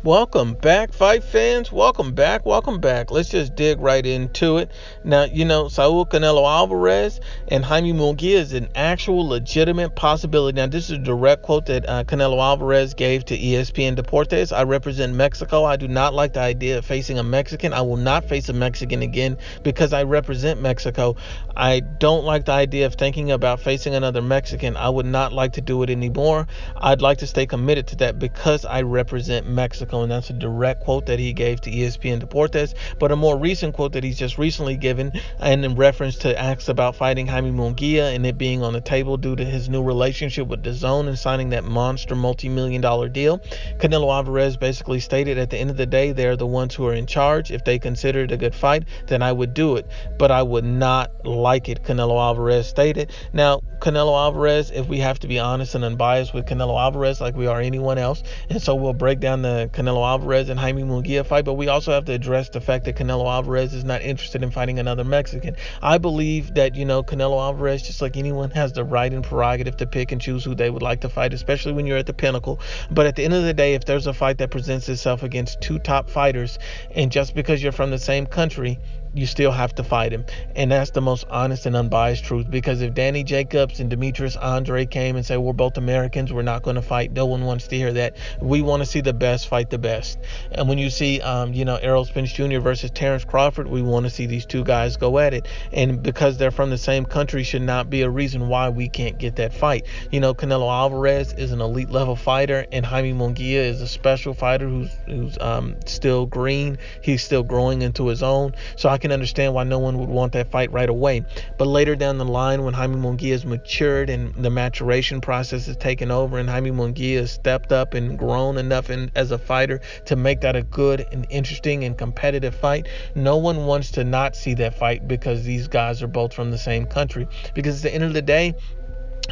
Welcome back, fight fans. Welcome back. Let's just dig right into it. Now, Saul Canelo Alvarez and Jaime Munguia is an actual legitimate possibility. Now, this is a direct quote that Canelo Alvarez gave to ESPN Deportes. I represent Mexico. I do not like the idea of facing a Mexican. I will not face a Mexican again because I represent Mexico. I don't like the idea of thinking about facing another Mexican. I would not like to do it anymore. I'd like to stay committed to that because I represent Mexico. And that's a direct quote that he gave to ESPN Deportes. But a more recent quote that he's just recently given, and in reference to acts about fighting Jaime Munguia and it being on the table due to his new relationship with DAZN and signing that monster multi-million-dollar deal, Canelo Alvarez basically stated, at the end of the day, they're the ones who are in charge. If they consider it a good fight, then I would do it, but I would not like it, Canelo Alvarez stated. Now, Canelo Alvarez, if we have to be honest and unbiased with Canelo Alvarez like we are anyone else, and so we'll break down the Canelo Alvarez and Jaime Munguia fight, but we also have to address the fact that Canelo Alvarez is not interested in fighting another Mexican. I believe that, Canelo Alvarez, just like anyone, has the right and prerogative to pick and choose who they would like to fight, especially when you're at the pinnacle. But at the end of the day, if there's a fight that presents itself against two top fighters, and just because you're from the same country, you still have to fight him. And that's the most honest and unbiased truth, because if Danny Jacobs and Demetrius Andre came and said, we're both Americans, we're not going to fight, no one wants to hear that. We want to see the best fight the best. And when you see Errol Spence Jr. versus Terrence Crawford, we want to see these two guys go at it. And because they're from the same country should not be a reason why we can't get that fight. Canelo Alvarez is an elite level fighter, and Jaime Munguia is a special fighter who's still green. He's still growing into his own. So I can understand why no one would want that fight right away. But later down the line, when Jaime Munguia has matured and the maturation process is taken over, and Jaime Munguia has stepped up and grown enough as a fighter to make that a good and interesting and competitive fight, no one wants to not see that fight because these guys are both from the same country. Because at the end of the day,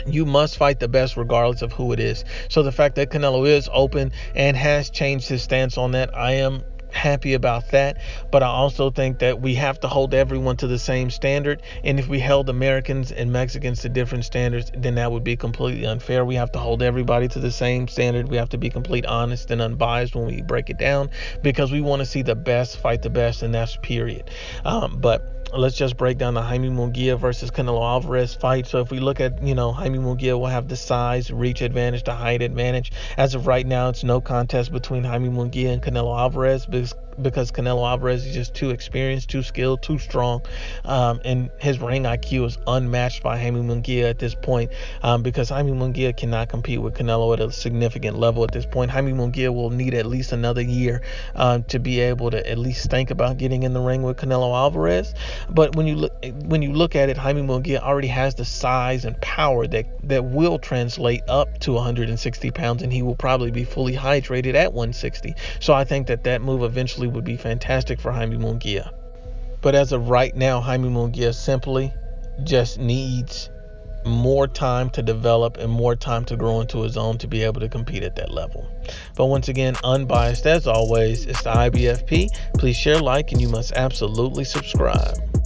you must fight the best regardless of who it is. So the fact that Canelo is open and has changed his stance on that, I am happy about that. But I also think that we have to hold everyone to the same standard, and if we held Americans and Mexicans to different standards, then that would be completely unfair. We have to hold everybody to the same standard. We have to be complete honest and unbiased when we break it down, because we want to see the best fight the best, and that's period. But let's just break down the Jaime Munguia versus Canelo Alvarez fight. So if we look at, Jaime Munguia will have the size, reach advantage, the height advantage. As of right now, it's no contest between Jaime Munguia and Canelo Alvarez because Canelo Alvarez is just too experienced, too skilled, too strong. And his ring IQ is unmatched by Jaime Munguia at this point, because Jaime Munguia cannot compete with Canelo at a significant level at this point. Jaime Munguia will need at least another year to be able to at least think about getting in the ring with Canelo Alvarez. But when you look at it, Jaime Munguia already has the size and power that will translate up to 160 pounds, and he will probably be fully hydrated at 160. So I think that move eventually would be fantastic for Jaime Munguia. But as of right now, Jaime Munguia simply just needs more time to develop and more time to grow into his own to be able to compete at that level. But once again, unbiased as always, it's the Ibfp. Please share, like, and you must absolutely subscribe.